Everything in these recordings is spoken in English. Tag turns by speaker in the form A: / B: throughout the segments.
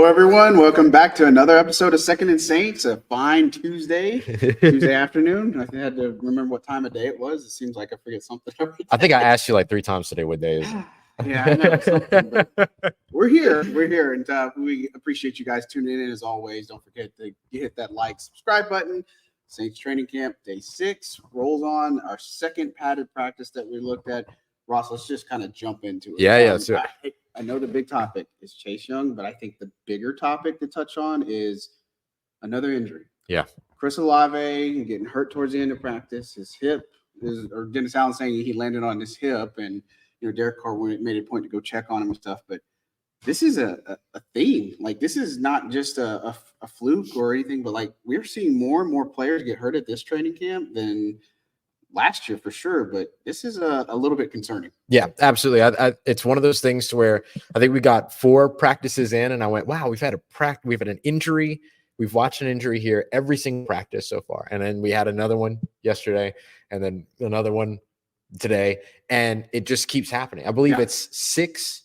A: Hello, everyone. Welcome back to another episode of Second and Saints. A fine Tuesday afternoon. I had to remember what time of day it was. It seems like I forget something every day.
B: I think I asked you like 3 times today what day is it.
A: Yeah, I know something, but we're here, and we appreciate you guys tuning in as always. Don't forget to hit that like, subscribe button. Saints training camp day 6 rolls on. Our second padded practice that we looked at. Ross, let's just kind of jump into it.
B: Yeah.
A: I know the big topic is Chase Young, but I think the bigger topic to touch on is another injury.
B: Yeah.
A: Chris Olave getting hurt towards the end of practice. His hip or Dennis Allen saying he landed on his hip, and Derek Carr made a point to go check on him and stuff. But this is a theme. Like, this is not just a fluke or anything, but like we're seeing more and more players get hurt at this training camp than last year for sure, but this is a little bit concerning.
B: Yeah, absolutely. It's one of those things to where I think we got 4 practices in, and I went, wow, we've had an injury. We've watched an injury here every single practice so far, and then we had another one yesterday, and then another one today, and it just keeps happening. I believe it's six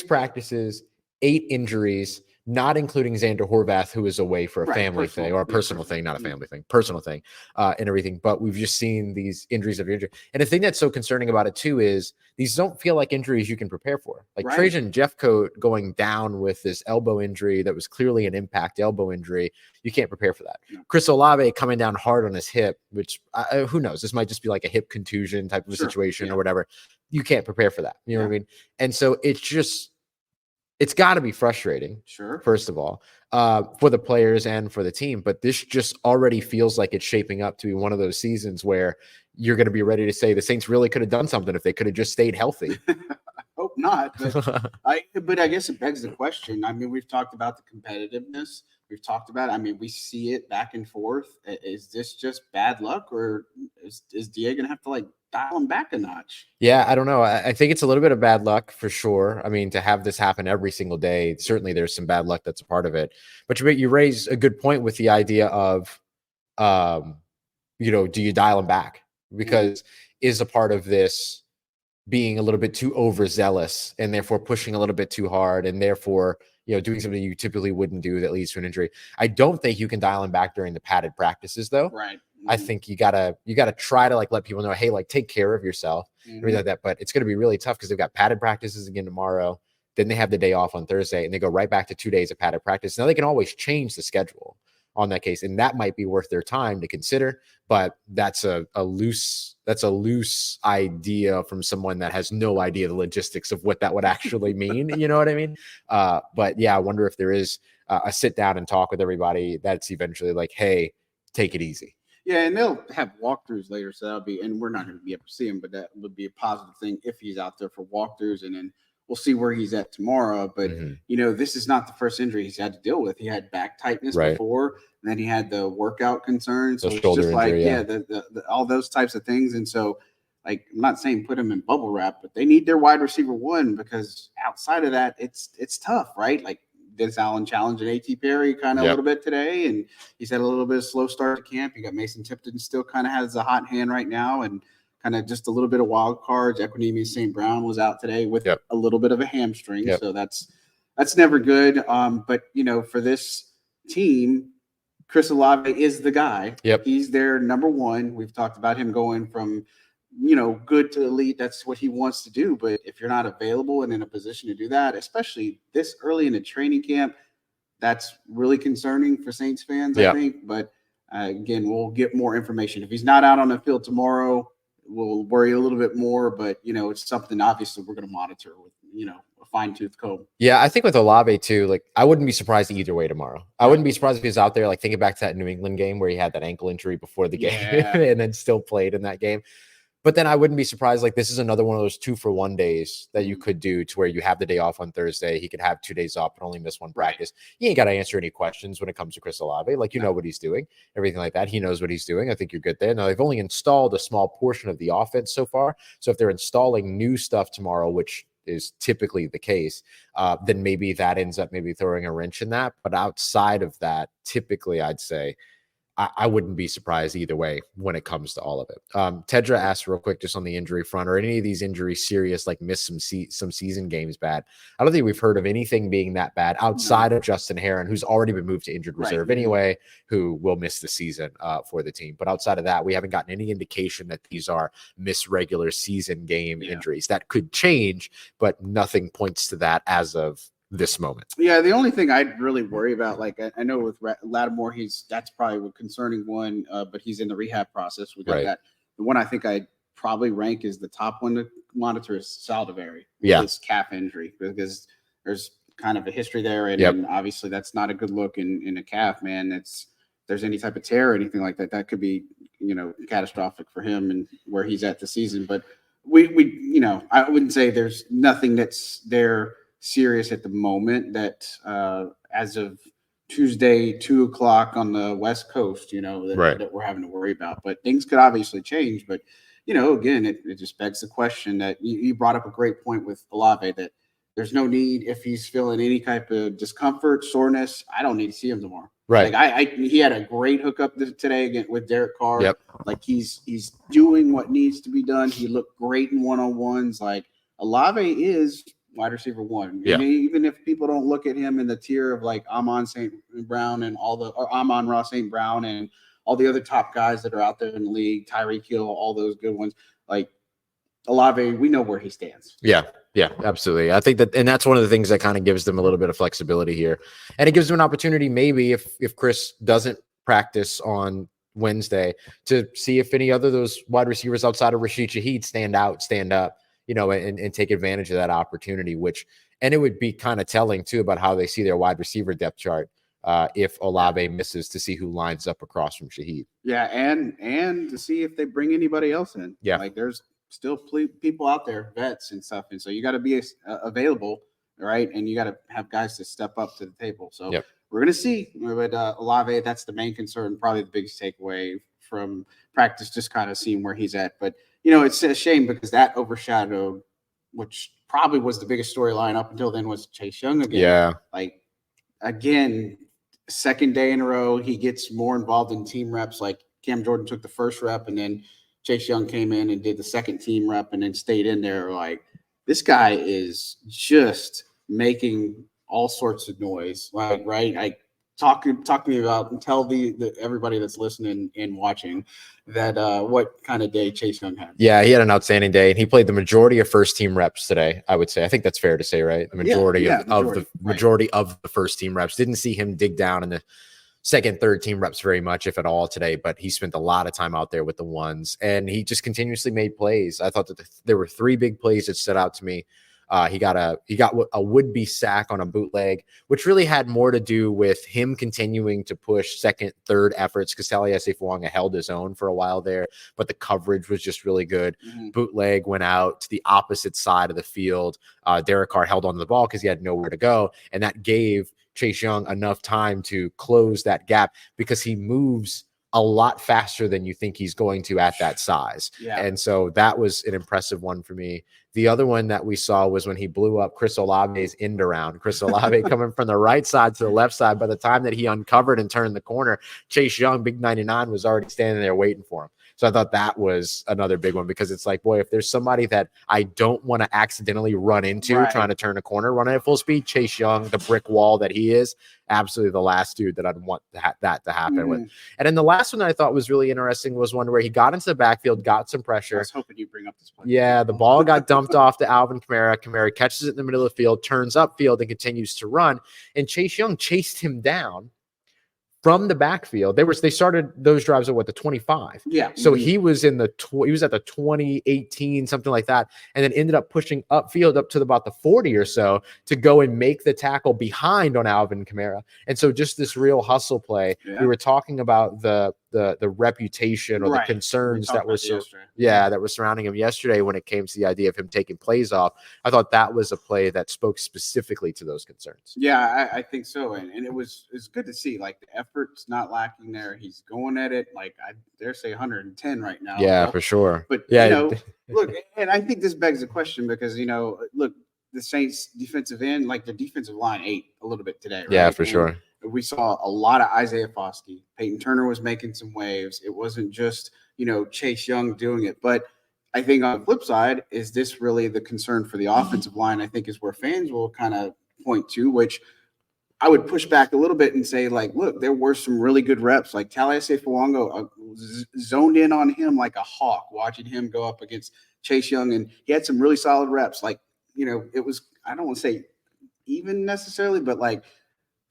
B: practices, 8 injuries, not including Xander Horvath, who is away for a family thing or a personal thing, not a family thing, personal thing, and everything. But we've just seen these injuries of injury. And the thing that's so concerning about it too is these don't feel like injuries you can prepare for. Like Trajan Jeffcoat going down with this elbow injury that was clearly an impact elbow injury. You can't prepare for that. No. Chris Olave coming down hard on his hip, which who knows? This might just be like a hip contusion type of a situation or whatever. You can't prepare for that. You know what I mean? And so it's got to be frustrating, first of all, for the players and for the team. But this just already feels like it's shaping up to be one of those seasons where you're going to be ready to say the Saints really could have done something if they could have just stayed healthy.
A: Hope not. But I guess it begs the question. I mean, we've talked about the competitiveness. We've talked about it. I mean, we see it back and forth. Is this just bad luck, or is DA going to have to dial him back a notch?
B: Yeah, I don't know. I think it's a little bit of bad luck for sure. I mean, to have this happen every single day, certainly there's some bad luck that's a part of it. But you raise a good point with the idea of, do you dial him back? Because is a part of this being a little bit too overzealous and therefore pushing a little bit too hard and therefore doing something you typically wouldn't do that leads to an injury. I don't think you can dial him back during the padded practices, though.
A: Right.
B: I think you gotta try to let people know, hey, take care of yourself, everything like that. But it's going to be really tough because they've got padded practices again tomorrow. Then they have the day off on Thursday, and they go right back to 2 days of padded practice. Now they can always change the schedule on that case, and that might be worth their time to consider. But that's a loose idea from someone that has no idea the logistics of what that would actually mean. You know what I mean? But yeah, I wonder if there is a sit down and talk with everybody that's eventually like, hey, take it easy.
A: Yeah, and they'll have walkthroughs later, so that'll be, and we're not going to be able to see him, but that would be a positive thing if he's out there for walkthroughs, and then we'll see where he's at tomorrow. But this is not the first injury he's had to deal with. He had back tightness before, and then he had the workout concerns. So it's just injury, the all those types of things. And so, I'm not saying put him in bubble wrap, but they need their wide receiver one, because outside of that, it's tough, right? Dennis Allen challenging A.T. Perry kind of a little bit today, and he's had a little bit of slow start to camp. You got Mason Tipton still kind of has a hot hand right now, and kind of just a little bit of wild cards. Equinemius St. Brown was out today with a little bit of a hamstring, so that's never good. But for this team, Chris Olave is the guy. He's their number one. We've talked about him going from good to elite. That's what he wants to do. But if you're not available and in a position to do that, especially this early in the training camp, that's really concerning for Saints fans, I think. But again, we'll get more information. If he's not out on the field tomorrow, we'll worry a little bit more. But, it's something obviously we're going to monitor with, a fine-tooth comb.
B: Yeah, I think with Olave too, I wouldn't be surprised either way tomorrow. I wouldn't be surprised if he's out there, thinking back to that New England game where he had that ankle injury before the game and then still played in that game. But then I wouldn't be surprised. This is another one of those 2-for-1 days that you could do to where you have the day off on Thursday. He could have 2 days off and only miss one practice. You ain't got to answer any questions when it comes to Chris Olave. You know what he's doing, everything like that. He knows what he's doing. I think you're good there. Now, they've only installed a small portion of the offense so far. So if they're installing new stuff tomorrow, which is typically the case, then maybe that ends up maybe throwing a wrench in that. But outside of that, typically I'd say I wouldn't be surprised either way when it comes to all of it. Tedra asked real quick, just on the injury front, are any of these injuries serious, like miss some season games bad? I don't think we've heard of anything being that bad outside of Justin Herron, who's already been moved to injured reserve anyway, who will miss the season for the team. But outside of that, we haven't gotten any indication that these are miss regular season game injuries. That could change, but nothing points to that as of this moment.
A: Yeah, the only thing I'd really worry about, like I know with Lattimore, that's probably a concerning one, but he's in the rehab process. We got that. The one I think I'd probably rank is the top one to monitor is Saldivari. His calf injury, because there's kind of a history there, and obviously that's not a good look in a calf, man. If there's any type of tear or anything like that, that could be, catastrophic for him and where he's at the season. But we I wouldn't say there's nothing that's there serious at the moment that as of Tuesday, 2:00 on the West Coast, that we're having to worry about. But things could obviously change. But, again, it just begs the question that you brought up a great point with Olave, that there's no need, if he's feeling any type of discomfort, soreness, I don't need to see him tomorrow.
B: Right.
A: Like he had a great hookup today again with Derek Carr. Yep. Like he's doing what needs to be done. He looked great in one-on-ones. Like Olave is wide receiver one. Yeah. Even if people don't look at him in the tier of like Amon St. Brown and Amon-Ra St. Brown and all the other top guys that are out there in the league, Tyreek Hill, all those good ones, like Olave, we know where he stands.
B: Yeah. Yeah, absolutely. I think that, and that's one of the things that kind of gives them a little bit of flexibility here. And it gives them an opportunity, maybe if Chris doesn't practice on Wednesday, to see if any other those wide receivers outside of Rashid Shaheed stand up, and take advantage of that opportunity, and it would be kind of telling too about how they see their wide receiver depth chart if Olave misses, to see who lines up across from Shaheed.
A: Yeah. And to see if they bring anybody else in.
B: Yeah.
A: Like there's still people out there, vets and stuff. And so you got to be available, right? And you got to have guys to step up to the table. So we're going to see. But Olave, that's the main concern, probably the biggest takeaway from practice, just kind of seeing where he's at. But, it's a shame because that overshadowed, which probably was the biggest storyline up until then, was Chase Young again.
B: Yeah.
A: Like, again, second day in a row, he gets more involved in team reps. Like Cam Jordan took the first rep, and then Chase Young came in and did the second team rep and then stayed in there. Like, this guy is just making all sorts of noise. Like, right? Like, talk to me about, and tell the everybody that's listening and watching that what kind of day Chase Young had.
B: Yeah, he had an outstanding day, and he played the majority of first team reps today, I would say. I think that's fair to say, right? The majority of the first team reps. Didn't see him dig down in the second, third team reps very much, if at all, today, but he spent a lot of time out there with the ones, and he just continuously made plays. I thought that there were three big plays that stood out to me. He got a would-be sack on a bootleg, which really had more to do with him continuing to push second, third efforts, because Taliesin Fuanga held his own for a while there, but the coverage was just really good. Mm-hmm. Bootleg went out to the opposite side of the field. Derek Carr held on to the ball because he had nowhere to go, and that gave Chase Young enough time to close that gap, because he moves a lot faster than you think he's going to at that size. Yeah. And so that was an impressive one for me. The other one that we saw was when he blew up Chris Olave's end around. Chris Olave coming from the right side to the left side. By the time that he uncovered and turned the corner, Chase Young, big 99, was already standing there waiting for him. So I thought that was another big one, because it's like, boy, if there's somebody that I don't want to accidentally run into trying to turn a corner, running at full speed, Chase Young, the brick wall that he is, absolutely the last dude that I'd want that to happen with. And then the last one that I thought was really interesting was one where he got into the backfield, got some pressure. I
A: was hoping you bring up this point.
B: Yeah, the ball got dumped off to Alvin Kamara. Kamara catches it in the middle of the field, turns upfield, and continues to run. And Chase Young chased him down from the backfield. They started those drives at the 25.
A: Yeah.
B: So he was at the 20, 18, something like that, and then ended up pushing upfield up to about the 40 or so to go and make the tackle behind on Alvin Kamara. And so just this real hustle play. Yeah. We were talking about the reputation or the concerns that were surrounding him yesterday when it came to the idea of him taking plays off. I thought that was a play that spoke specifically to those concerns.
A: Yeah, I think so. And it's good to see, like, the effort's not lacking there. He's going at it, like, I dare say 110 right now.
B: Yeah, for sure.
A: But, look, and I think this begs the question because, look, the Saints defensive end, like the defensive line ate a little bit today. Right?
B: Yeah, for sure.
A: we saw a lot of Isaiah Foskey. Peyton Turner was making some waves. It wasn't just, Chase Young doing it. But I think on the flip side, is this really the concern for the offensive line? I think is where fans will kind of point to, which I would push back a little bit and say, like, look, there were some really good reps. Like Taliesin Fuanga zoned in on him like a hawk, watching him go up against Chase Young. And he had some really solid reps. Like, it was, I don't want to say even necessarily, but like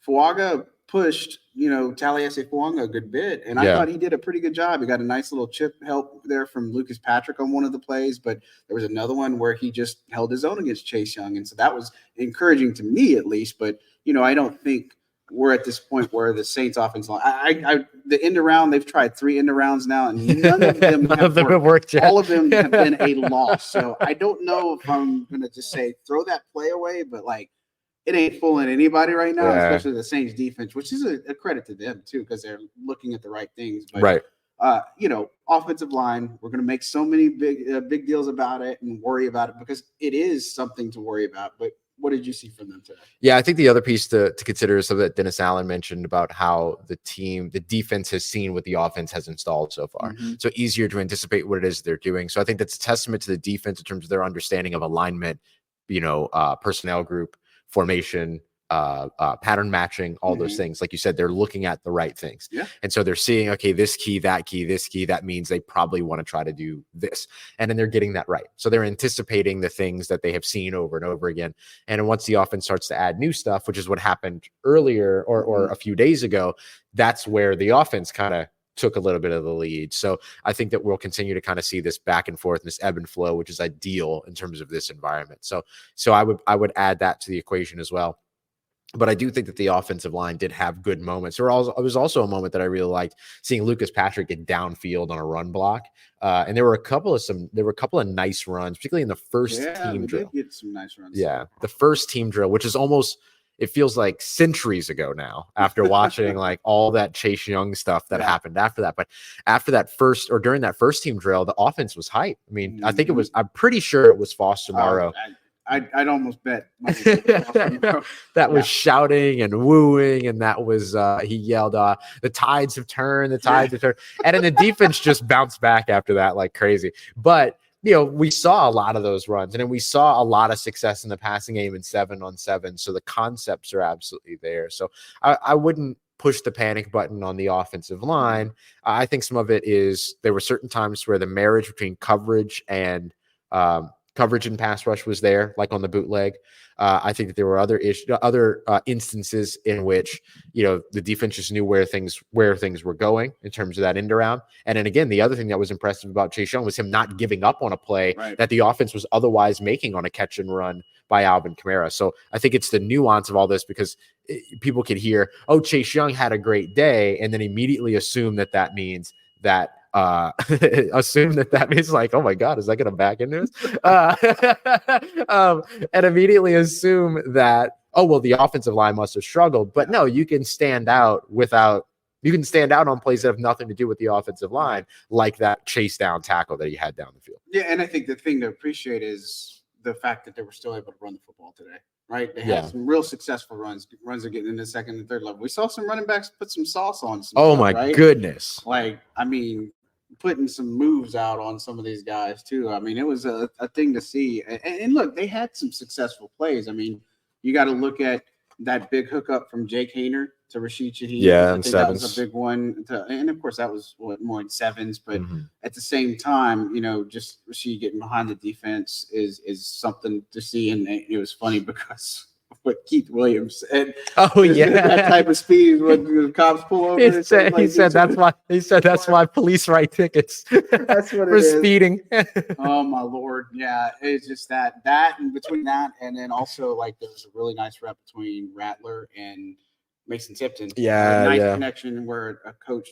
A: Fuaga pushed, Taliesin Fuanga a good bit. And I thought he did a pretty good job. He got a nice little chip help there from Lucas Patrick on one of the plays, but there was another one where he just held his own against Chase Young. And so that was encouraging to me at least. But, I don't think we're at this point where the Saints offense line, the end around, they've tried 3 end arounds now, and none of them have worked yet. All of them have been a loss. So I don't know if I'm going to just say throw that play away, but like, it ain't fooling anybody right now, especially the Saints defense, which is a credit to them too, because they're looking at the right things. But, offensive line, we're going to make so many big deals about it and worry about it because it is something to worry about. But what did you see from them today?
B: Yeah, I think the other piece to consider is something that Dennis Allen mentioned about how the defense has seen what the offense has installed so far. Mm-hmm. So easier to anticipate what it is they're doing. So I think that's a testament to the defense in terms of their understanding of alignment, personnel group, formation, pattern matching, all those things. Like you said, they're looking at the right things. Yeah. And so they're seeing, okay, this key, this key, that means they probably want to try to do this. And then they're getting that right. So they're anticipating the things that they have seen over and over again. And once the offense starts to add new stuff, which is what happened earlier or a few days ago, that's where the offense kind of took a little bit of the lead. So I think that we'll continue to kind of see this back and forth, this ebb and flow, which is ideal in terms of this environment. So I would add that to the equation as well. But I do think that the offensive line did have good moments. There was also a moment that I really liked, seeing Lucas Patrick get downfield on a run block. And there were a couple of nice runs, particularly in the first team drill.
A: Did get some nice runs.
B: Yeah, the first team drill, which is almost, it feels like centuries ago now after watching like all that Chase Young stuff that happened after that. But after that during that first team drill, the offense was hype. I mean, I think I'm pretty sure it was Foster Morrow.
A: I'd almost bet
B: that was shouting and wooing, and that was he yelled, "The tides have turned, the tides have turned," and then the defense just bounced back after that like crazy. But we saw a lot of those runs, and then we saw a lot of success in the passing game in 7-on-7. So the concepts are absolutely there. So I wouldn't push the panic button on the offensive line. I think some of it is there were certain times where the marriage between coverage and pass rush was there, like on the bootleg. I think that there were other instances in which the defense just knew where things were going in terms of that end around. And then again, the other thing that was impressive about Chase Young was him not giving up on a play that the offense was otherwise making on a catch and run by Alvin Kamara. So I think it's the nuance of all this, because people could hear, "Oh, Chase Young had a great day," and then immediately assume that means that. Assume that means like, "Oh my God, is that going to back into us?" And immediately assume that, "Oh, well, the offensive line must have struggled." But no, you can stand out on plays that have nothing to do with the offensive line, like that chase down tackle that he had down the field.
A: Yeah, and I think the thing to appreciate is the fact that they were still able to run the football today. Right, they had some real successful runs are getting into the second and third level. We saw some running backs put some sauce on.
B: Goodness!
A: Like, I mean, putting some moves out on some of these guys too. I mean, it was a thing to see. And look, they had some successful plays. I mean, you got to look at that big hookup from Jake Hayner to Rashid Shaheed.
B: Yeah, and sevens.
A: That was a big one. And of course, that was more in sevens. But at the same time, just Rashid getting behind the defense is something to see. And it was funny because what Keith Williams said.
B: Oh yeah,
A: that type of speed when the cops pull over.
B: He said that's why police write tickets.
A: That's what
B: for speeding.
A: Oh my Lord, yeah, it's just that and between that and then also like there was a really nice rep between Rattler and Mason Tipton.
B: Nice
A: connection where a coach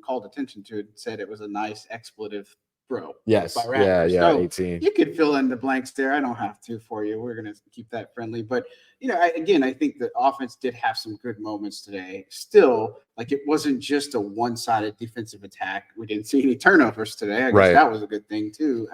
A: called attention to it, and said it was a nice expletive throw.
B: Yes.
A: So
B: 18.
A: You could fill in the blanks there. I don't have to for you. We're going to keep that friendly. But, I think the offense did have some good moments today. Still, like it wasn't just a one-sided defensive attack. We didn't see any turnovers today. I guess that was a good thing too.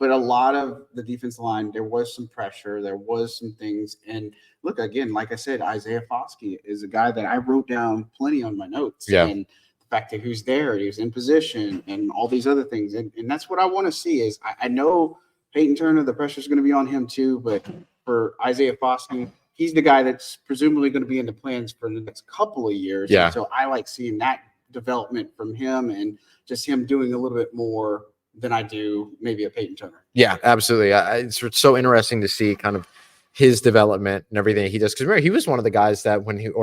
A: But a lot of the defense line, there was some pressure, there was some things. And look, again, like I said, Isaiah Foskey is a guy that I wrote down plenty on my notes.
B: Yeah.
A: And the fact that he's there, he was in position, and all these other things. And that's what I want to see is I know Peyton Turner, the pressure is going to be on him too. But for Isaiah Foskey, he's the guy that's presumably going to be in the plans for the next couple of years.
B: Yeah.
A: And so I like seeing that development from him and just him doing a little bit more than I do maybe a Peyton Turner.
B: Yeah, absolutely. It's so interesting to see kind of his development and everything he does. Because remember, he was one of the guys that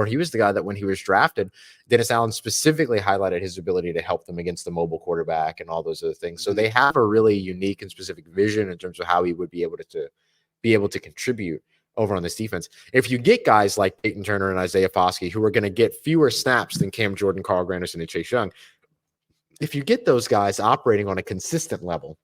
B: he was the guy that when he was drafted, Dennis Allen specifically highlighted his ability to help them against the mobile quarterback and all those other things. So they have a really unique and specific vision in terms of how he would be able to contribute over on this defense. If you get guys like Peyton Turner and Isaiah Foskey, who are going to get fewer snaps than Cam Jordan, Carl Granderson, and Chase Young, if you get those guys operating on a consistent level,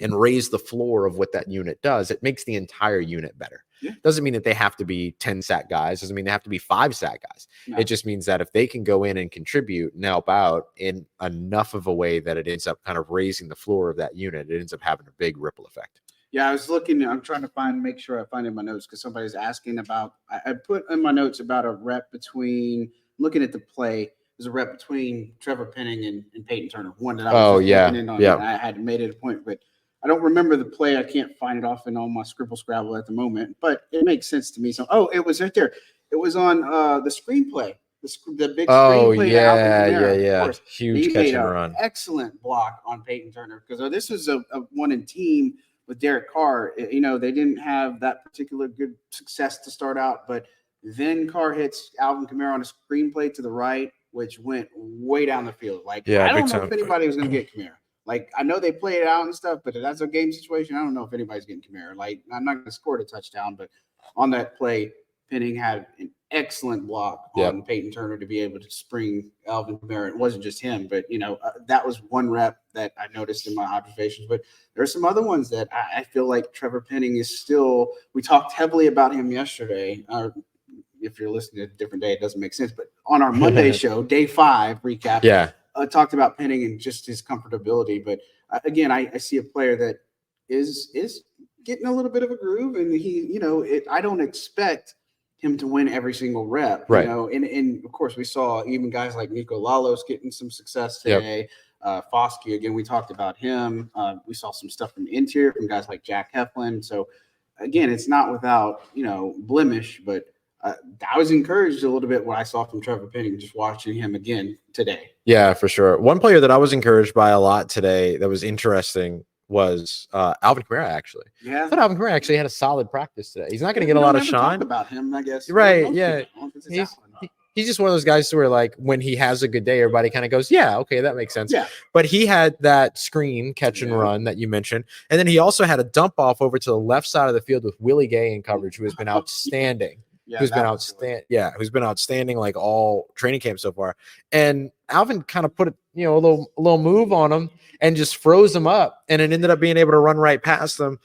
B: and raise the floor of what that unit does, it makes the entire unit better. Doesn't mean that they have to be 10 sack guys. Doesn't mean they have to be 5 sack guys. No. It just means that if they can go in and contribute and help out in enough of a way that it ends up kind of raising the floor of that unit, it ends up having a big ripple effect.
A: Yeah, I was looking, I'm trying to make sure I find in my notes because somebody's asking about, I put in my notes about a rep between, looking at the play, there's a rep between Trevor Penning and Peyton Turner. One that I was looking in on. Yeah. I had made it a point, but I don't remember the play. I can't find it off in all my scribble scrabble at the moment, but it makes sense to me. So, it was right there. It was on the screenplay, the big screenplay.
B: Yeah.
A: Of course.
B: Huge catch and run.
A: Excellent block on Peyton Turner because this was a one in team with Derek Carr. You know, they didn't have that particular good success to start out, but then Carr hits Alvin Kamara on a screenplay to the right, which went way down the field. Like, I don't know if anybody was going to get Kamara. Like, I know they play it out and stuff, but if that's a game situation, I don't know if anybody's getting Kamara. Like, I'm not going to score a touchdown, but on that play, Penning had an excellent block on Peyton Turner to be able to spring Alvin Kamara. It wasn't just him, but, that was one rep that I noticed in my observations. But there are some other ones that I feel like Trevor Penning is still – we talked heavily about him yesterday. If you're listening to a different day, it doesn't make sense. But on our Monday show, day 5 recap, talked about Penning and just his comfortability. But again, I see a player that is getting a little bit of a groove, and he, I don't expect him to win every single rep, and of course we saw even guys like Nico Lalos getting some success today. Foskey, again, we talked about him. We saw some stuff from the interior from guys like Jack Heflin. So again, it's not without, blemish, but I was encouraged a little bit what I saw from Trevor Penning just watching him again today.
B: Yeah, for sure. One player that I was encouraged by a lot today that was interesting was Alvin Kamara, actually.
A: Yeah.
B: I thought Alvin Kamara actually had a solid practice today. He's not going to get a lot of shine.
A: Talk about him, I guess.
B: Right, yeah. He's just one of those guys where, like, when he has a good day, everybody kind of goes, yeah, okay, that makes sense. Yeah. But he had that screen catch and run that you mentioned. And then he also had a dump off over to the left side of the field with Willie Gay in coverage, who has been outstanding. Who's been outstanding like all training camp so far. And Alvin kind of put a little move on him and just froze him up, and it ended up being able to run right past them.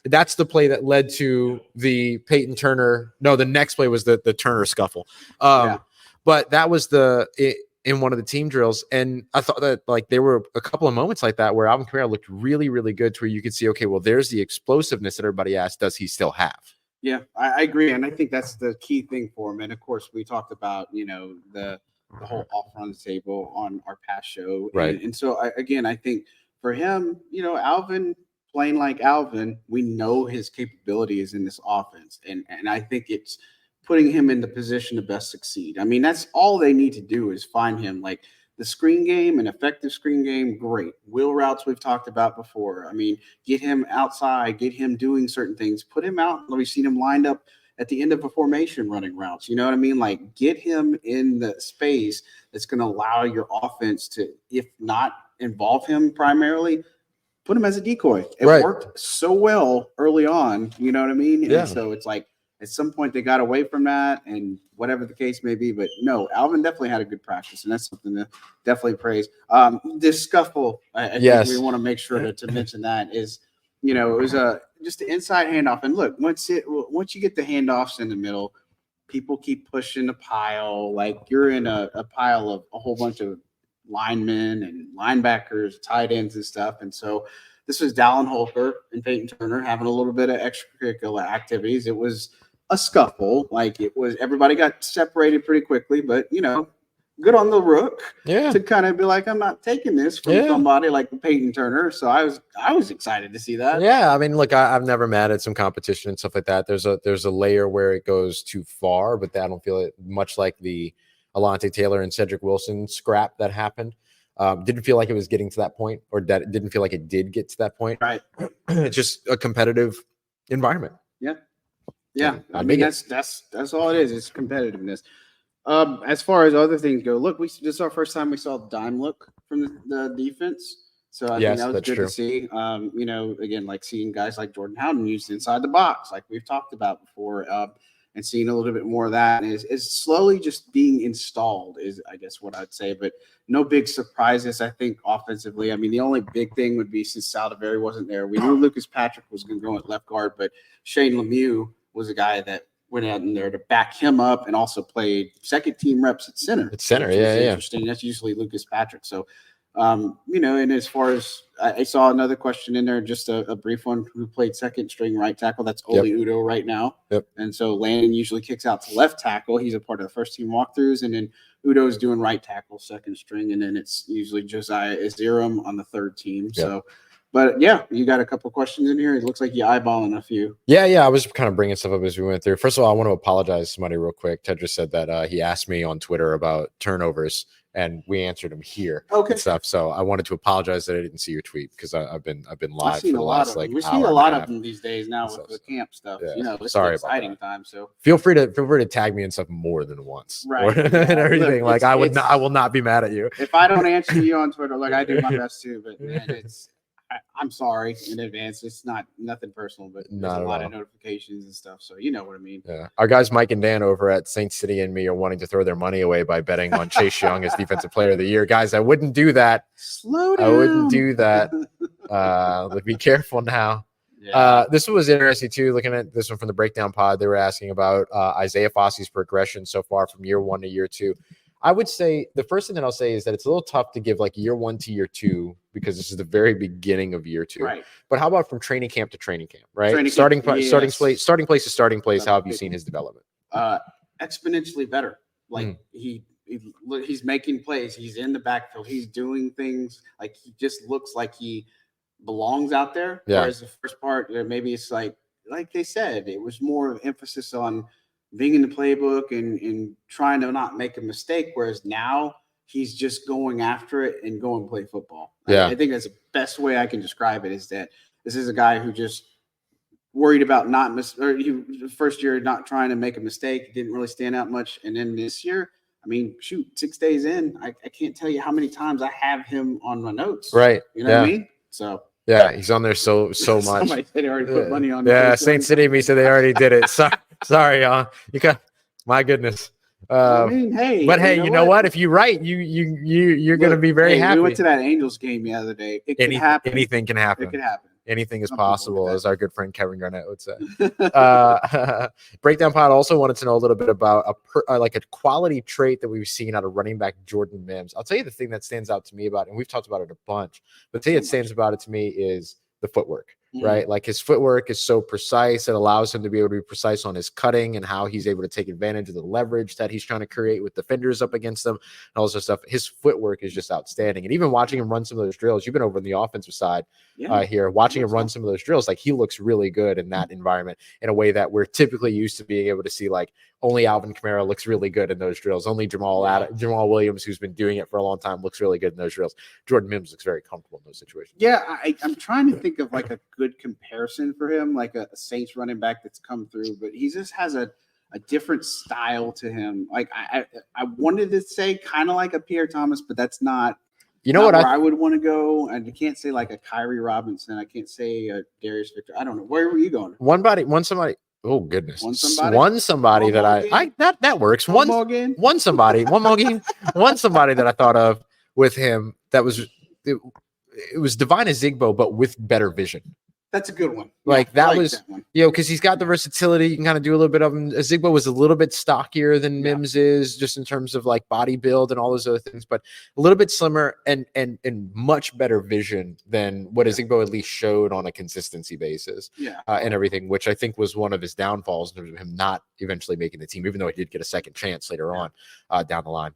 B: That's the play that led to the Peyton Turner. No, the next play was the Turner scuffle. But that was in one of the team drills. And I thought that, like, there were a couple of moments like that where Alvin Kamara looked really, really good, to where you could see, okay, well, there's the explosiveness that everybody asked, does he still have?
A: Yeah, I agree. And I think that's the key thing for him. And of course, we talked about, the whole offer on the table on our past show.
B: Right.
A: And so, I think for him, Alvin, playing like Alvin, we know his capabilities in this offense. And I think it's putting him in the position to best succeed. I mean, that's all they need to do is find him. Like, the screen game, an effective screen game, great. Wheel routes we've talked about before. I mean, get him outside, get him doing certain things, put him out. We've seen him lined up at the end of a formation running routes. You know what I mean? Like, get him in the space that's going to allow your offense to, if not involve him primarily, put him as a decoy. It worked so well early on. You know what I mean?
B: Yeah.
A: And so it's like, at some point they got away from that, and whatever the case may be. But no, Alvin definitely had a good practice, and that's something to definitely praise. This scuffle, I think we want to make sure to mention that is, it was just an inside handoff. And look, once you get the handoffs in the middle, people keep pushing the pile. Like, you're in a pile of a whole bunch of linemen and linebackers, tight ends and stuff. And so this was Dallin Holker and Peyton Turner having a little bit of extracurricular activities. It was a scuffle. Like everybody got separated pretty quickly, but good on the Rook to kind of be like, I'm not taking this from somebody like Peyton Turner. So I was excited to see that.
B: Yeah, I mean, look, I'm never mad at some competition and stuff like that. There's a layer where it goes too far, but I don't feel it much like the Alontae Taylor and Cedric Wilson scrap that happened. Didn't feel like it was getting to that point, or that it didn't feel like it did get to that point.
A: Right.
B: It's just a competitive environment.
A: Yeah. I mean, that's all it is. It's competitiveness. As far as other things go, look, this is our first time we saw dime look from the defense. So I think that was good to see. Again, like seeing guys like Jordan Howden used inside the box, like we've talked about before, and seeing a little bit more of that is slowly just being installed is, I guess, what I'd say. But no big surprises, I think, offensively. I mean, the only big thing would be since Saldivari wasn't there, we knew Lucas Patrick was going to go at left guard, but Shane Lemieux was a guy that went out in there to back him up and also played second team reps at center. Interesting. That's usually Lucas Patrick. So, and as far as I saw another question in there, just a brief one, who played second string right tackle. That's Oli Udo right now. And so Landon usually kicks out to left tackle. He's a part of the first team walkthroughs. And then Udo's doing right tackle, second string. And then it's usually Josiah Izirum on the third team. So, but you got a couple questions in here. It looks like you're eyeballing a few. Yeah.
B: I was kind of bringing stuff up as we went through. First of all, I want to apologize to somebody real quick. Ted just said that he asked me on Twitter about turnovers, and we answered him here and stuff. So I wanted to apologize that I didn't see your tweet, because I've been live for the last
A: we've seen a lot of them these days now with the camp stuff. It's an exciting time. So
B: feel free to tag me in stuff more than once,
A: right?
B: And everything. Look, I will not be mad at you
A: if I don't answer you on Twitter. Like, I do my best too, but man, I'm sorry in advance. It's nothing personal, but there's a lot of notifications and stuff. So you know what I mean.
B: Yeah. Our guys Mike and Dan over at Saint City and me are wanting to throw their money away by betting on Chase Young as Defensive Player of the Year. Guys, I wouldn't do that.
A: Slow down.
B: I wouldn't do that. Be careful now. This was interesting too. Looking at this one from the Breakdown Pod, they were asking about Isaiah Foskey's progression so far from year 1 to year 2. I would say the first thing that I'll say is that it's a little tough to give like year 1 to year 2, because this is the very beginning of year 2.
A: Right.
B: But how about from training camp to training camp, right? Starting place to starting place. How have you seen his development?
A: Exponentially better. Like he's making plays. He's in the backfield. He's doing things. Like, he just looks like he belongs out there. Whereas the first part, maybe it's like they said, it was more emphasis on being in the playbook and trying to not make a mistake, whereas now he's just going after it and going to play football. I think that's the best way I can describe it, is that this is a guy who just worried about first year not trying to make a mistake, didn't really stand out much. And then this year, I mean, 6 days in, I can't tell you how many times I have him on my notes.
B: Right.
A: You know what I mean? So
B: he's on there so much.
A: Somebody said they already put money on.
B: Saint City and me said they already did it. Sorry, y'all. You got, my goodness.
A: I mean, hey,
B: you know what? If you write, you're going to be very happy.
A: We went to that Angels game the other day. It can happen.
B: Anything can happen.
A: It can happen.
B: Anything is possible, as our good friend Kevin Garnett would say. Breakdown Pod also wanted to know a little bit about a quality trait that we've seen out of running back Jordan Mims. I'll tell you the thing that stands out to me about it, and we've talked about it a bunch, but the thing that stands about it to me is the footwork. Right? Like, his footwork is so precise. It allows him to be able to be precise on his cutting and how he's able to take advantage of the leverage that he's trying to create with defenders up against him and all this stuff. His footwork is just outstanding. And even watching him run some of those drills, you've been over on the offensive side here, watching him run some of those drills, like, he looks really good in that environment in a way that we're typically used to being able to see. Like, only Alvin Kamara looks really good in those drills. Only Jamal Williams, who's been doing it for a long time, looks really good in those drills. Jordan Mims looks very comfortable in those situations.
A: Yeah, I'm trying to think of like a good comparison for him, like a Saints running back that's come through, but he just has a different style to him. Like, I wanted to say kind of like a Pierre Thomas, but that's not. You know what I would want to go, and I can't say like a Kyrie Robinson. I can't say a Darius Victor. I don't know. Where were you going?
B: One somebody. Oh goodness! One somebody that that works. One somebody that I thought of with him that was it was Divine Azigbo, but with better vision.
A: That's a good one.
B: Like
A: Yeah,
B: that was,
A: that one.
B: because he's got the versatility. You can kind of do a little bit of him. Zigbo was a little bit stockier than Mims is, just in terms of like body build and all those other things, but a little bit slimmer and much better vision than what Zigbo at least showed on a consistency basis. And everything, which I think was one of his downfalls in terms of him not eventually making the team, even though he did get a second chance later on down the line.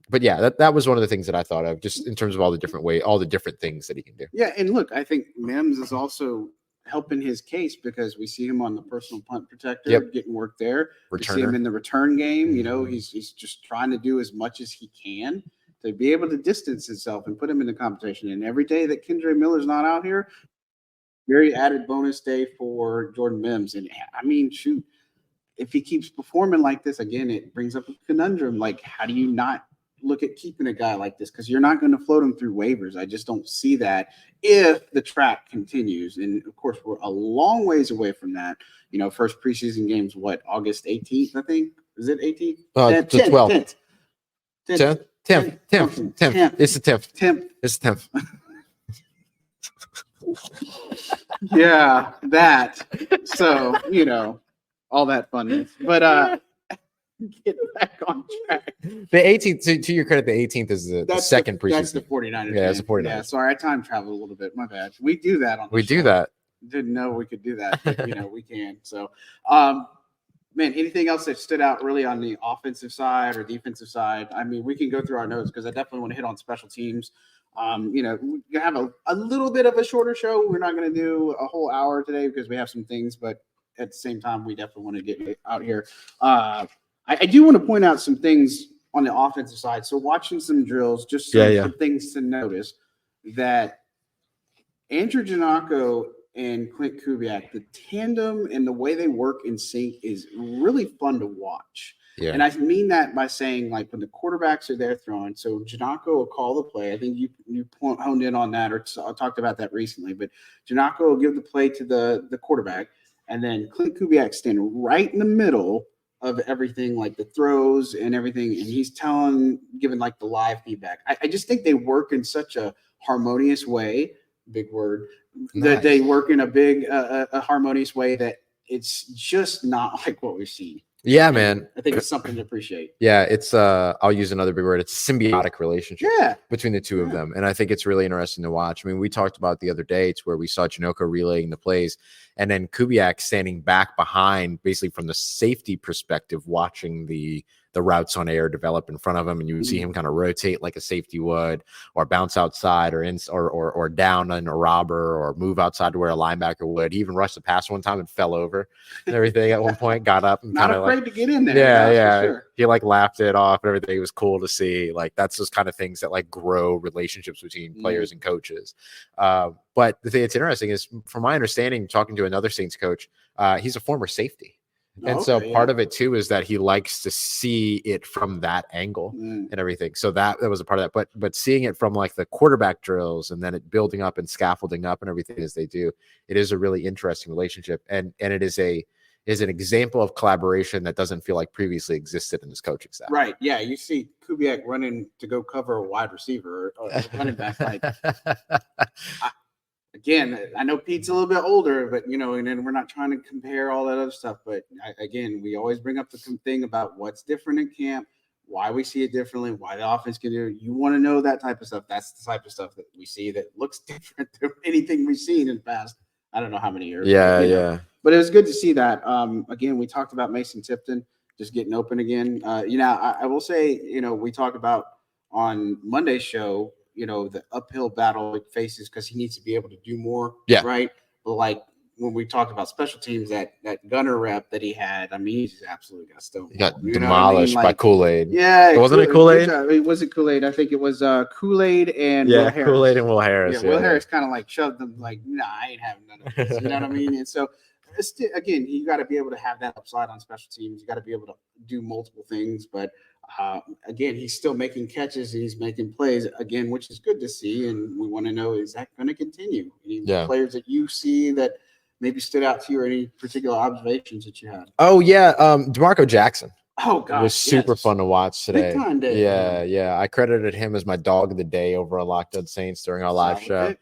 B: But yeah, that was one of the things that I thought of, just in terms of all the different things that he can do.
A: Yeah, and look, I think Mims is also helping his case because we see him on the personal punt protector, getting work there.
B: Returner.
A: We see him in the return game. You know, he's just trying to do as much as he can to be able to distance himself and put him in the competition. And every day that Kendre Miller's not out here, very added bonus day for Jordan Mims. And I mean, shoot, if he keeps performing like this, again, it brings up a conundrum. Like, how do you not look at keeping a guy like this? Because you're not going to float him through waivers. I just don't see that if the track continues. And of course, we're a long ways away from that. You know, first preseason game's what, August 18th, I think? Is it 18th?
B: 12th. 10th. 10th. It's the 10th. It's the 10th.
A: Yeah, that. So, you know, all that funness. But get back on track.
B: The 18th, to your credit, the 18th is the second preseason.
A: That's the 49ers.
B: Yeah, it's the 49ers.
A: Yeah, sorry, I time traveled a little bit. My bad. We do that on the show.
B: do that.
A: Didn't know we could do that, but, you know, we can. So, man, anything else that stood out really on the offensive side or defensive side? I mean, we can go through our notes because I definitely want to hit on special teams. You know, we have a little bit of a shorter show. We're not going to do a whole hour today because we have some things, but at the same time, we definitely want to get out here. I do want to point out some things on the offensive side. So watching some drills, just some things to notice that Andrew Janocko and Clint Kubiak, the tandem and the way they work in sync is really fun to watch. Yeah. And I mean that by saying, like, when the quarterbacks are there throwing, so Janocko will call the play. I think you honed in on that or talked about that recently, but Janocko will give the play to the quarterback, and then Clint Kubiak stand right in the middle of everything, like the throws and everything, and he's giving like the live feedback. I just think they work in such a harmonious way, big word, that they work in a harmonious way that it's just not like what we've seen.
B: Yeah, man.
A: I think it's something to appreciate.
B: Yeah, it's I'll use another big word. It's a symbiotic relationship between the two of them. And I think it's really interesting to watch. I mean, we talked about the other day, it's where we saw Janocko relaying the plays and then Kubiak standing back behind, basically from the safety perspective, watching the routes on air develop in front of him, and you would see him kind of rotate like a safety would, or bounce outside, or down on a robber, or move outside to where a linebacker would. He even rushed the pass one time and fell over and everything at one point, got up and
A: not
B: kind of
A: afraid to get in there.
B: Yeah.
A: Sure.
B: He like laughed it off and everything. It was cool to see. Like, that's those kind of things that like grow relationships between players and coaches. But the thing that's interesting is, from my understanding, talking to another Saints coach, he's a former safety. And so part of it too is that he likes to see it from that angle and everything. So that was a part of that. But seeing it from like the quarterback drills and then it building up and scaffolding up and everything as they do, it is a really interesting relationship. And it is an example of collaboration that doesn't feel like previously existed in this coaching staff.
A: Right. Yeah. You see Kubiak running to go cover a wide receiver or running back. Like, again, I know Pete's a little bit older, but, you know, and then we're not trying to compare all that other stuff. But again, we always bring up the thing about what's different in camp, why we see it differently, why the offense can do it. You want to know that type of stuff. That's the type of stuff that we see that looks different than anything we've seen in the past, I don't know how many years.
B: Yeah.
A: But it was good to see that. Again, we talked about Mason Tipton just getting open again. You know, I will say, you know, we talked about on Monday's show, you know, the uphill battle it faces because he needs to be able to do more. Yeah. Right. But like when we talked about special teams, that gunner rep that he had, I mean, he just absolutely got stoned.
B: He got demolished by Kool-Aid.
A: Yeah.
B: Wasn't it Kool-Aid?
A: It wasn't Kool-Aid. I think it was Kool-Aid and Will Harris.
B: Kool-Aid and Will Harris.
A: Yeah, Will Harris kind of like shoved them like, nah, I ain't having none of this. You know what I mean? And so, again, you got to be able to have that upside on special teams. You got to be able to do multiple things. But again, he's still making catches and he's making plays again, which is good to see. And we want to know, is that going to continue? Any players that you see that maybe stood out to you, or any particular observations that you had?
B: Oh yeah, DeMarco Jackson.
A: Oh God,
B: it was super fun to watch today.
A: Big time day.
B: Yeah. I credited him as my dog of the day over on Locked On Saints during our live show.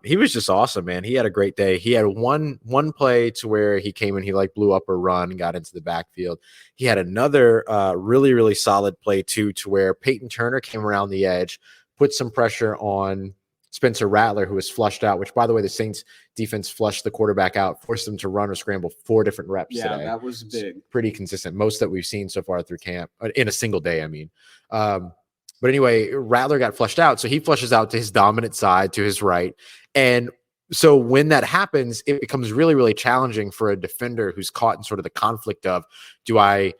B: He was just awesome, man. He had a great day. He had one play to where he came and he like blew up a run and got into the backfield. He had another really, really solid play too, to where Peyton Turner came around the edge, put some pressure on Spencer Rattler, who was flushed out, which, by the way, the Saints defense flushed the quarterback out, forced him to run or scramble 4 different reps today.
A: Yeah, that was big.
B: It's pretty consistent. Most that we've seen so far through camp in a single day, I mean. But anyway, Rattler got flushed out. So he flushes out to his dominant side, to his right. And so when that happens, it becomes really, really challenging for a defender who's caught in sort of the conflict of, do I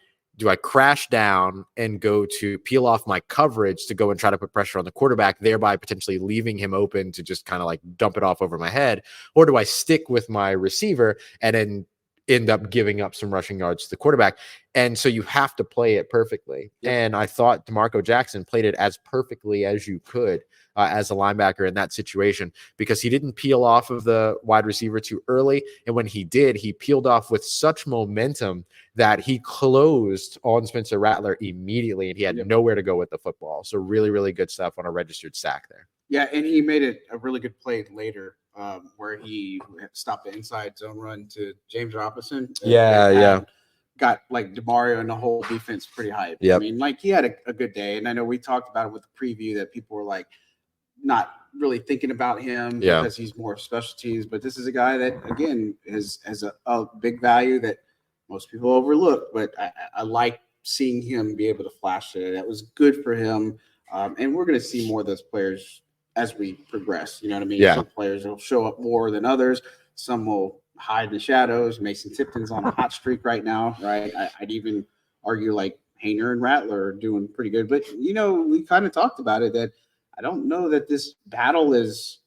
B: crash down and go to peel off my coverage to go and try to put pressure on the quarterback, thereby potentially leaving him open to just kind of like dump it off over my head? Or do I stick with my receiver and then end up giving up some rushing yards to the quarterback? And so you have to play it perfectly. Yep. And I thought DeMarco Jackson played it as perfectly as you could as a linebacker in that situation, because he didn't peel off of the wide receiver too early. And when he did, he peeled off with such momentum that he closed on Spencer Rattler immediately, and he had nowhere to go with the football. So really, really good stuff on a registered sack there. Yeah,
A: and he made it a really good play later where he stopped the inside zone run to James Robinson.
B: Yeah.
A: Got like DeMario and the whole defense pretty hyped.
B: Yep.
A: I mean, like he had a good day. And I know we talked about it with the preview that people were like not really thinking about him because he's more special teams. But this is a guy that, again, has a big value that most people overlook. But I like seeing him be able to flash today. That was good for him. And we're going to see more of those players as we progress. You know what I mean?
B: Yeah.
A: Some players will show up more than others. Some will hide in the shadows. Mason Tipton's on a hot streak right now, right? I'd even argue like Hainer and Rattler are doing pretty good. But, you know, we kind of talked about it that I don't know that this battle is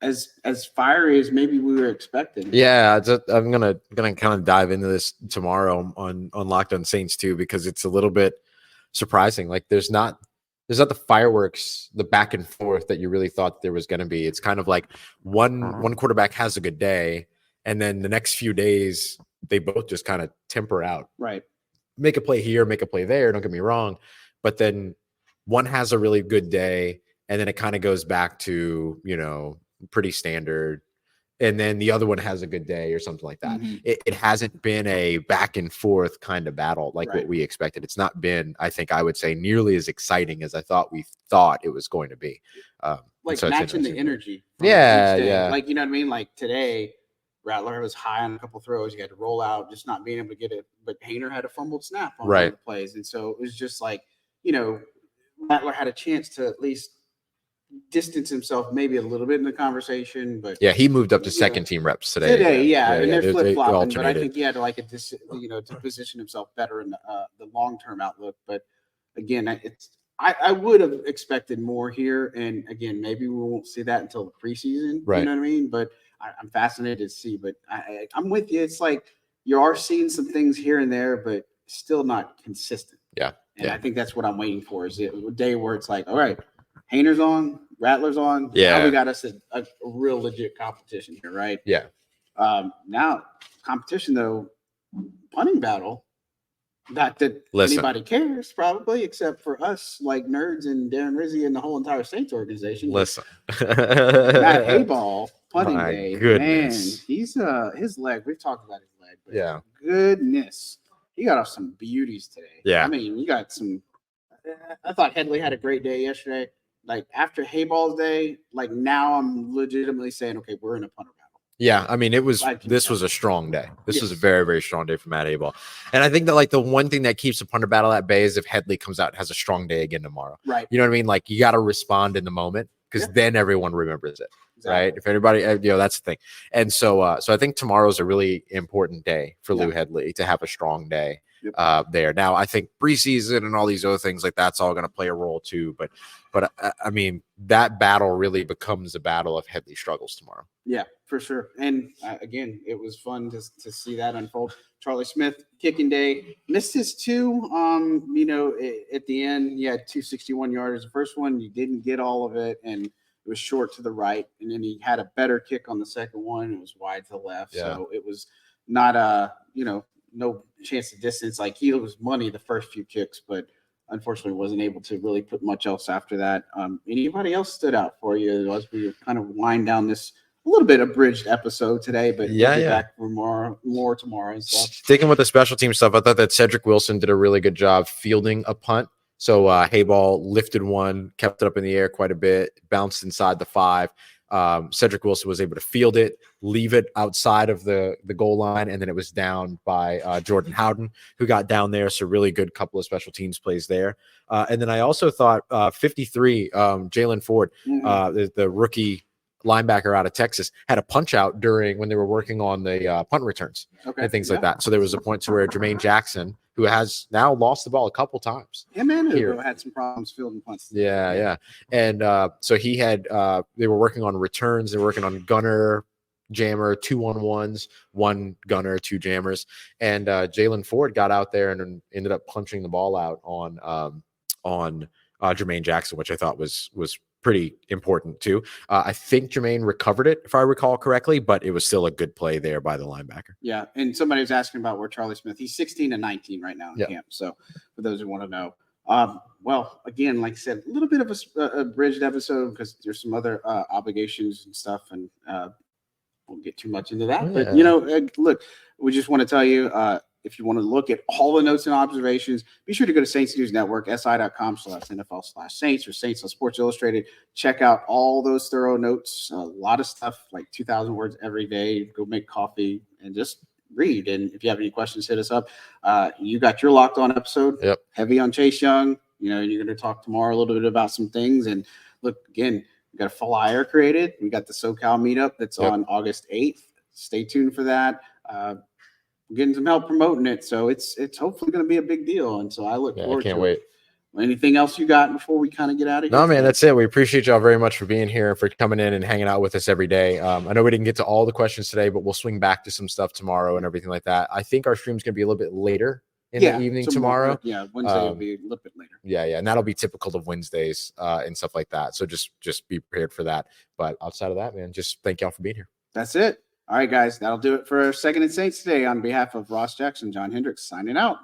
A: as fiery as maybe we were expecting.
B: Yeah, I'm gonna kind of dive into this tomorrow on Locked On Saints too, because it's a little bit surprising. Like there's not the fireworks, the back and forth that you really thought there was going to be. It's kind of like one quarterback has a good day, and then the next few days they both just kind of temper out.
A: Right.
B: Make a play here, make a play there. Don't get me wrong, but then one has a really good day, and then it kind of goes back to, you know, pretty standard. And then the other one has a good day or something like that. Mm-hmm. It hasn't been a back and forth kind of battle like what we expected. It's not been, I think I would say, nearly as exciting as I thought it was going to be.
A: Like so matching the energy.
B: Yeah.
A: Like, you know what I mean? Like today, Rattler was high on a couple throws. He had to roll out, just not being able to get it. But Hainer had a fumbled snap on one of the plays. And so it was just like, you know, Rattler had a chance to at least distance himself maybe a little bit in the conversation, but
B: he moved up to second team reps today.
A: And they're flip-flopping, but I think he had to position himself better in the long-term outlook. But again, I would have expected more here, and again, maybe we won't see that until the preseason.
B: Right.
A: You know what I mean? But I'm fascinated to see. But I'm with you. It's like you are seeing some things here and there, but still not consistent.
B: Yeah.
A: And I think that's what I'm waiting for, is a day where it's like, all right, Hainer's on, Rattler's on.
B: Yeah.
A: Now we got us a real legit competition here, right?
B: Yeah.
A: Now, competition, though, punting battle, not that anybody cares, probably, except for us, like nerds and Darren Rizzi and the whole entire Saints organization.
B: Listen.
A: Matt Hayball, punting day.
B: Goodness.
A: Man, he's his leg. We've talked about his leg. But goodness. He got off some beauties today.
B: Yeah.
A: I mean, you got some. I thought Headley had a great day yesterday. Like after Hayball's day, like now I'm legitimately saying, okay, we're in a punter battle.
B: Yeah, I mean, this was a strong day. This was a very, very strong day for Matt Hayball. And I think that like the one thing that keeps the punter battle at bay is if Headley comes out and has a strong day again tomorrow.
A: Right.
B: You know what I mean? Like you got to respond in the moment, because then everyone remembers it. Exactly. Right. If anybody, that's the thing. And so I think tomorrow's a really important day for Lou Headley to have a strong day there. Now, I think preseason and all these other things like that's all going to play a role too. But I mean, that battle really becomes a battle if Headley struggles tomorrow. Yeah, for sure. And again, it was fun to see that unfold. Charlie Smith, kicking day, missed his 2. At the end, he had 261 yards. The first one, you didn't get all of it, and it was short to the right. And then he had a better kick on the second one. It was wide to the left. Yeah. So it was not no chance of distance. Like he was money the first few kicks, but
A: unfortunately wasn't able to really put much else after that. Anybody else stood out for you as we kind of wind down this a little bit abridged episode today, but we'll be back for more tomorrow and stuff.
B: Sticking with the special team stuff, I thought that Cedric Wilson did a really good job fielding a punt. So Hayball lifted one, kept it up in the air quite a bit, bounced inside the 5. Cedric Wilson was able to field it, leave it outside of the goal line, and then it was down by Jordan Howden, who got down there. So really good couple of special teams plays there. And then I also thought 53, Jalen Ford, the rookie linebacker out of Texas, had a punch out when they were working on the punt returns and things like that. So there was a point to where Jermaine Jackson, who has now lost the ball a couple times.
A: Yeah, man, who had some problems fielding punts.
B: Yeah. And so he had they were working on returns. They were working on gunner, jammer, 2-on-1s, 1 gunner, 2 jammers. And Jalen Ford got out there and ended up punching the ball out on Jermaine Jackson, which I thought was pretty important too. I think Jermaine recovered it, if I recall correctly, but it was still a good play there by the linebacker.
A: Yeah, and somebody was asking about where Charlie Smith. He's 16-19 right now in camp. So for those who want to know, well, again, like I said, a little bit of a bridged episode because there's some other obligations and stuff, and won't get too much into that. But look, we just want to tell you. If you want to look at all the notes and observations, be sure to go to Saints News Network, si.com/NFL/Saints or Saints on Sports Illustrated. Check out all those thorough notes. A lot of stuff, like 2,000 words every day. Go make coffee and just read. And if you have any questions, hit us up. You got your Locked On episode.
B: Yep.
A: Heavy on Chase Young. You're going to talk tomorrow a little bit about some things. And look, again, we got a flyer created. We got the SoCal meetup that's on August 8th. Stay tuned for that. Getting some help promoting it, so it's hopefully going to be a big deal, and so I look forward to it. I can't wait. Anything else you got before we kind of get out of here?
B: No, man, that's it. We appreciate y'all very much for being here and for coming in and hanging out with us every day. I know we didn't get to all the questions today, but we'll swing back to some stuff tomorrow and everything like that. I think our stream's going to be a little bit later in the evening tomorrow.
A: Wednesday will be a little bit later.
B: Yeah, and that'll be typical of Wednesdays and stuff like that. So just be prepared for that. But outside of that, man, just thank y'all for being here.
A: That's it. All right, guys, that'll do it for Second and Saints today. On behalf of Ross Jackson, John Hendricks signing out.